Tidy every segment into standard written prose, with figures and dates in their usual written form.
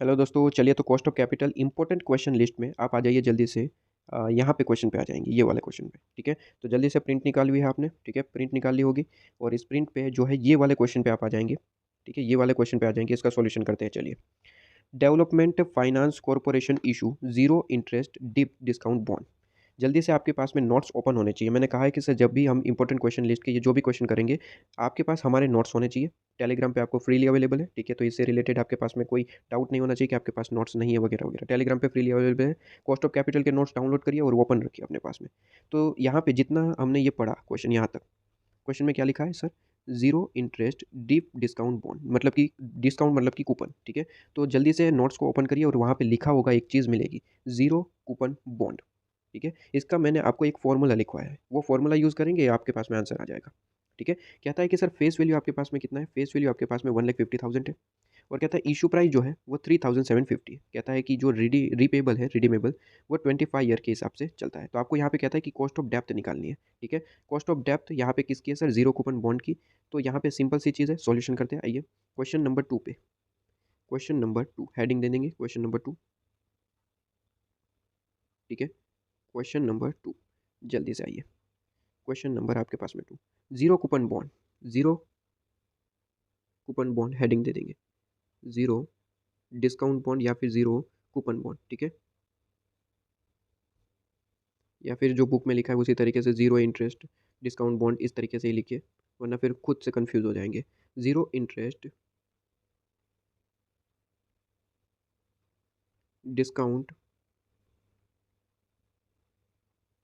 Hello दोस्तों, चलिए तो cost of capital important question list में आप आ जाइए जल्दी से। यहाँ पे क्वेश्चन पे आ जाएंगे, ये वाले क्वेश्चन पे। ठीक है, तो जल्दी से प्रिंट निकाल ली है आपने। ठीक है, प्रिंट निकाल ली होगी और इस प्रिंट पे जो है ये वाले क्वेश्चन पे आप आ जाएंगे। ठीक है, ये वाले क्वेश्चन पे आ जाएंगे, इसका सॉल्यूशन करते हैं। चलिए, development finance corporation issue zero interest deep discount bond. जल्दी से आपके पास में नोट्स ओपन होने चाहिए। मैंने कहा है कि सर जब भी हम इंपॉर्टेंट क्वेश्चन लिस्ट के ये जो भी क्वेश्चन करेंगे, आपके पास हमारे नोट्स होने चाहिए। टेलीग्राम पे आपको फ्रीली अवेलेबल है। ठीक है, तो इससे रिलेटेड आपके पास में कोई डाउट नहीं होना चाहिए कि आपके पास नोट्स नहीं है वगैरह वगैरह। टेलीग्राम पे फ्रीली अवेलेबल है। कॉस्ट ऑफ कैपिटल के नोट्स डाउनलोड करिए और ओपन रखिए अपने पास में। तो यहाँ पे जितना हमने ये पढ़ा क्वेश्चन यहाँ तक, क्वेश्चन में क्या लिखा है sir? Zero interest deep discount bond, मतलब कि डिस्काउंट मतलब कि कूपन। ठीक है, तो जल्दी से नोट्स को ओपन करिए और वहाँ पे लिखा होगा, एक चीज़ मिलेगी, जीरो कूपन बॉन्ड। ठीक है, इसका मैंने आपको एक फॉर्मूला लिखवाया है, वो फॉर्मूला यूज़ करेंगे, आपके पास में आंसर आ जाएगा। ठीक है, कहता है कि सर फेस वैल्यू आपके पास में कितना है? फेस वैल्यू आपके पास में 1,50,000 है। और कहता है इशू प्राइस जो है वो 3,750 है। कहता है कि जो रीपेबल है, रिडीमेबल, वो 25 ईयर के हिसाब से चलता है। तो आपको यहाँ पे कहता है कि कॉस्ट ऑफ डेप्थ निकालनी है। ठीक है, कॉस्ट ऑफ डेप्थ यहाँ पे किसकी है सर? जीरो कूपन बॉन्ड की। तो यहाँ पे सिंपल सी चीज़ है, सॉल्यूशन करते हैं। आइए क्वेश्चन नंबर 2 पे, क्वेश्चन नंबर 2 हेडिंग दे देंगे, क्वेश्चन नंबर 2। ठीक है, क्वेश्चन नंबर 2, जल्दी से आइए। क्वेश्चन नंबर आपके पास में 2, zero coupon bond, zero coupon bond heading दे देंगे, जीरो डिस्काउंट बॉन्ड या फिर जीरो कूपन बॉन्ड। ठीक है, या फिर जो बुक में लिखा है उसी तरीके से जीरो इंटरेस्ट डिस्काउंट बॉन्ड, इस तरीके से ही लिखिए, वरना फिर खुद से कंफ्यूज हो जाएंगे। Zero interest discount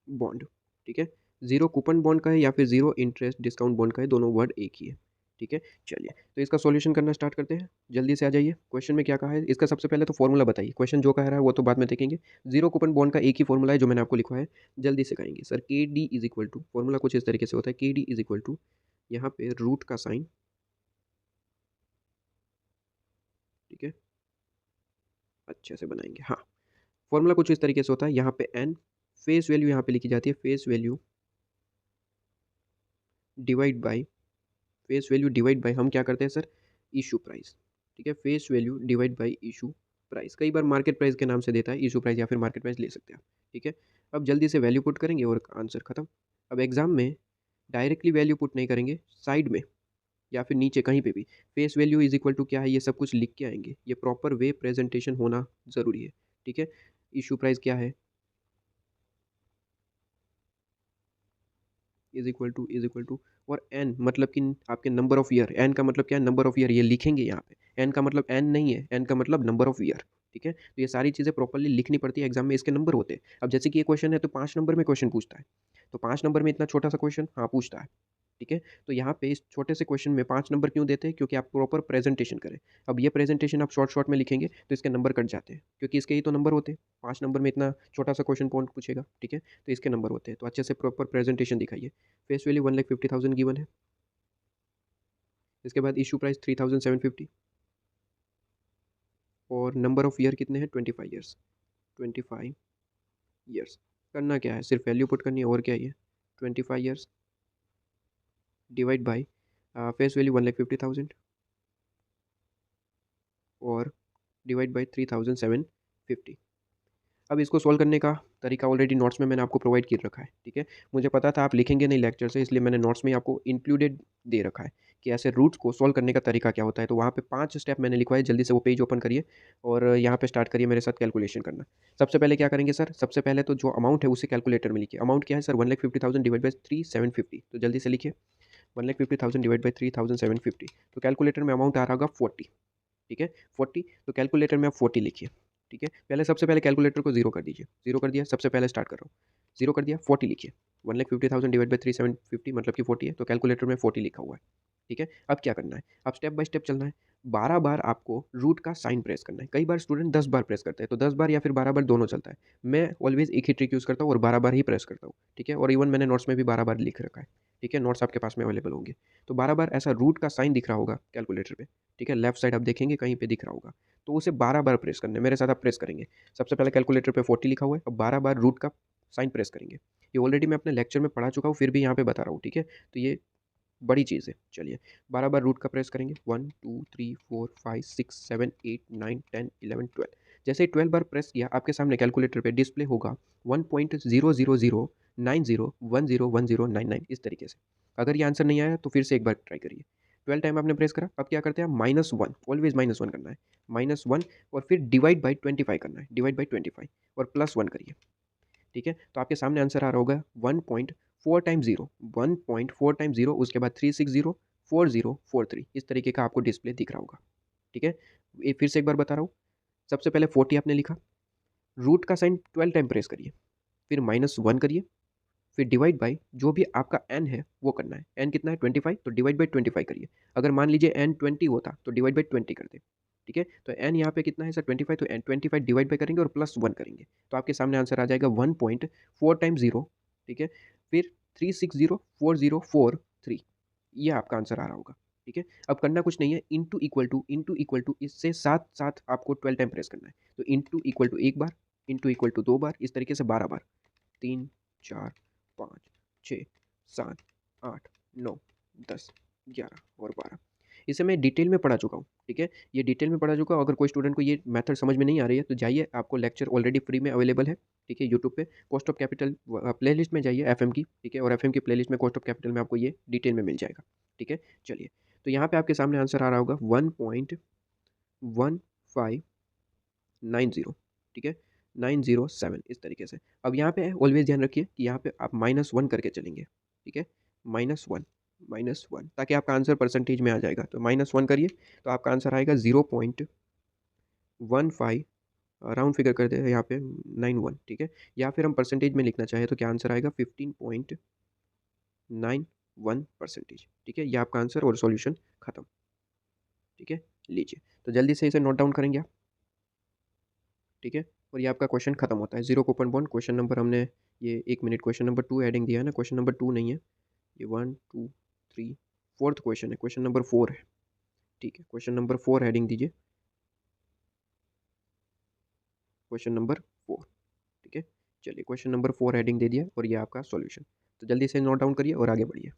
bond. ठीक है, जीरो कूपन बॉन्ड का है या फिर जीरो इंटरेस्ट डिस्काउंट बॉन्ड का है, दोनों वर्ड एक ही है। ठीक है, चलिए तो इसका सॉल्यूशन करना स्टार्ट करते हैं। जल्दी से आ जाइए, क्वेश्चन में क्या कहा है इसका? सबसे पहले तो फॉर्मूला बताइए। क्वेश्चन जो कह रहा है वो तो बाद में देखेंगे। जीरो कूपन बॉन्ड का एक ही फॉर्मूला है जो मैंने आपको लिखा है। जल्दी से कहेंगे sir, K D is equal to, formula कुछ इस तरीके से होता है, के डी इज इक्वल टू, यहाँ पे रूट का साइन। ठीक है, अच्छे से बनाएंगे। हाँ, फॉर्मूला कुछ इस तरीके से होता है, यहाँ पे एन, फेस वैल्यू यहाँ पे लिखी जाती है, face value divide by, face value divide by हम क्या करते हैं सर? Issue price. ठीक है, face value divide by issue price, कई बार मार्केट प्राइस के नाम से देता है, इशू प्राइस या फिर मार्केट प्राइस ले सकते हैं आप। ठीक है, अब जल्दी से वैल्यू पुट करेंगे और आंसर खत्म। अब एग्जाम में डायरेक्टली वैल्यू पुट नहीं करेंगे, साइड में या फिर नीचे कहीं पे भी face value is equal to क्या है, ये सब कुछ लिख के आएंगे। ये प्रॉपर वे प्रेजेंटेशन होना ज़रूरी है। ठीक है, इशू प्राइस क्या है, इज इक्वल टू, और एन मतलब कि आपके नंबर ऑफ ईयर। एन का मतलब क्या है? नंबर ऑफ ईयर, ये लिखेंगे यहाँ पे। एन का मतलब एन नहीं है, एन का मतलब नंबर ऑफ ईयर। ठीक है, तो ये सारी चीज़ें प्रॉपर्ली लिखनी पड़ती है, एग्जाम में इसके नंबर होते हैं। अब जैसे कि ये क्वेश्चन है तो 5 नंबर में क्वेश्चन पूछता है, तो 5 नंबर में इतना छोटा सा क्वेश्चन हाँ पूछता है। ठीक है, तो यहाँ पे इस छोटे से क्वेश्चन में 5 नंबर क्यों देते हैं? क्योंकि आप प्रॉपर प्रेजेंटेशन करें। अब ये प्रेजेंटेशन आप शॉर्ट शॉर्ट में लिखेंगे तो इसके नंबर कट जाते हैं, क्योंकि इसके ही तो नंबर होते हैं। 5 नंबर में इतना छोटा सा क्वेश्चन कौन पूछेगा? ठीक है, तो इसके नंबर होते हैं, तो अच्छे से प्रॉपर प्रेजेंटेशन दिखाइए। फेस वैल्यू 1,50,000 गिवन है, इसके बाद इशू प्राइस 3,750, और नंबर ऑफ ईयर कितने हैं? 25 ईयर्स, 25 ईयर्स। करना क्या है? सिर्फ वैल्यू पुट करनी है, और क्या है ये? 25 years divide by face value 1,50,000 और डिवाइड बाई 3,750। अब इसको सॉल्व करने का तरीका ऑलरेडी नोट्स में मैंने आपको प्रोवाइड कर रखा है। ठीक है, मुझे पता था आप लिखेंगे नहीं लेक्चर से, इसलिए मैंने नोट्स में आपको इंक्लूडेड दे रखा है कि ऐसे रूट्स को सॉल्व करने का तरीका क्या होता है। तो वहाँ पे 5 स्टेप मैंने लिखवाए, जल्दी से वो पेज ओपन करिए और यहाँ पे स्टार्ट करिए मेरे साथ कैलकुलेशन करना। सबसे पहले क्या करेंगे सर? सबसे पहले तो जो अमाउंट है उसे कैलकुलेटर में लिखिए। अमाउंट क्या है सर? 1,50,000 divide by 3,750। तो जल्दी से लिखिए, 1,50,000 डिवाइड बाई 3,750। तो कैलकुलेटर में अमाउंट आ रहा होगा 40। ठीक है, 40, तो कैलकुलेटर में आप 40 लिखिए। ठीक है, पहले सबसे पहले कैलकुलेटर को जीरो कर दीजिए। जीरो कर दिया, सबसे पहले स्टार्ट कर रहा हूँ, जीरो कर दिया, 40 लिखिए। 1,50,000 डिवाइड बाई 3,750 मतलब कि 40 है, तो कैलकुलेटर में 40 लिखा हुआ है। ठीक है, अब क्या करना है? अब स्टेप बाय स्टेप चलना है। 12 बार आपको रूट का साइन प्रेस करना है। कई बार स्टूडेंट 10 बार प्रेस करते हैं, तो 10 बार या फिर 12 बार दोनों चलता है। मैं ऑलवेज एक ही ट्रिक यूज़ करता हूँ और 12 बार ही प्रेस करता हूँ। ठीक है, और इवन मैंने नोट्स में भी 12 बार लिख रखा है। ठीक है, नोट्स आपके पास में अवेलेबल होंगे। तो 12 बार ऐसा रूट का साइन दिख रहा होगा कैलकुलेटर पे। ठीक है, लेफ्ट साइड आप देखेंगे कहीं पे दिख रहा होगा, तो उसे 12 बार प्रेस करना है। मेरे साथ आप प्रेस करेंगे। सबसे पहले कैलकुलेटर पे 40 लिखा हुआ है, अब 12 बार रूट का साइन प्रेस करेंगे। ये ऑलरेडी मैं अपने लेक्चर में पढ़ा चुका हूँ, फिर भी यहाँ पे बता रहा हूँ। ठीक है, तो ये बड़ी चीज़ है। चलिए 12 बार रूट का प्रेस करेंगे, 1 2 3 4 5 6 7 8 9 10 11 12। जैसे ही 12 बार प्रेस किया आपके सामने कैलकुलेटर पे डिस्प्ले होगा 1.00090101099 इस तरीके से। अगर ये आंसर नहीं आया तो फिर से एक बार ट्राई करिए। 12 टाइम आपने प्रेस करा, अब क्या करते हैं, -1 ऑलवेज -1 करना है। -1 और फिर डिवाइड बाय 25 करना है, डिवाइड बाय 25 और +1 करिए। ठीक है, तो आपके सामने आंसर आ रहा होगा 1.4 टाइम 0, 1.4 टाइम 0, उसके बाद 360 4043 इस तरीके का आपको डिस्प्ले दिख रहा होगा। ठीक है, ये फिर से एक बार बता रहा हूँ। सबसे पहले 40 आपने लिखा, रूट का साइन 12 टाइम प्रेस करिए, फिर -1 करिए, फिर डिवाइड बाय जो भी आपका n है वो करना है। n कितना है 25, तो डिवाइड बाय 25 करिए। अगर मान लीजिए n 20 होता तो डिवाइड बाय 20 कर दे। ठीक है, तो n यहाँ पे कितना है सर 25, तो n 25 डिवाइड बाय करेंगे और +1 करेंगे, तो आपके सामने आंसर आ जाएगा 1.4 टाइम 0। ठीक है, फिर 3604043, ये आपका आंसर आ रहा होगा। ठीक है, अब करना कुछ नहीं है, इंटू इक्वल टू इससे साथ साथ आपको 12 टाइम प्रेस करना है। तो इंटू इक्वल टू एक बार, इंटू इक्वल टू 2 बार, इस तरीके से 12 बार, 3 4 5 6 7 8 9 10 11 और 12। इसे मैं डिटेल में पढ़ा चुका हूँ। ठीक है, ये डिटेल में पढ़ा चुका हूँ। अगर कोई स्टूडेंट को ये मेथड समझ में नहीं आ रही है तो जाइए, आपको लेक्चर ऑलरेडी फ्री में अवेलेबल है। ठीक है, यूट्यूब पे कॉस्ट ऑफ कैपिटल प्लेलिस्ट में जाइए एफएम की। ठीक है, और एफएम की प्लेलिस्ट में कॉस्ट ऑफ कैपिटल में आपको ये डिटेल में मिल जाएगा। ठीक है, चलिए, तो यहाँ पे आपके सामने आंसर आ रहा होगा 1.1590। ठीक है, 907 इस तरीके से। अब यहाँ पे ऑलवेज ध्यान रखिए कि यहाँ पे आप -1 करके चलेंगे। ठीक है, -1 -1 ताकि आपका आंसर परसेंटेज में आ जाएगा। तो -1 करिए तो आपका आंसर आएगा 0.15, राउंड फिगर कर दे यहाँ पे 91। ठीक है, या फिर हम परसेंटेज में लिखना चाहें तो क्या आंसर आएगा 15.91%। ठीक है, ये आपका आंसर और सॉल्यूशन खत्म। ठीक है, लीजिए, तो जल्दी से इसे नोट डाउन करेंगे आप। ठीक है, और ये आपका क्वेश्चन खत्म होता है। Zero coupon bond question number हमने, ये एक मिनट, क्वेश्चन नंबर 2 हेडिंग दिया है ना, क्वेश्चन नंबर 2 नहीं है ये, 1 2 3 फोर्थ क्वेश्चन है, क्वेश्चन नंबर 4 है। ठीक है, क्वेश्चन नंबर 4 हेडिंग दीजिए, क्वेश्चन नंबर 4। ठीक है, चलिए क्वेश्चन नंबर 4 हेडिंग दे दिया और ये आपका सॉल्यूशन। तो जल्दी से नोट डाउन करिए और आगे बढ़िए।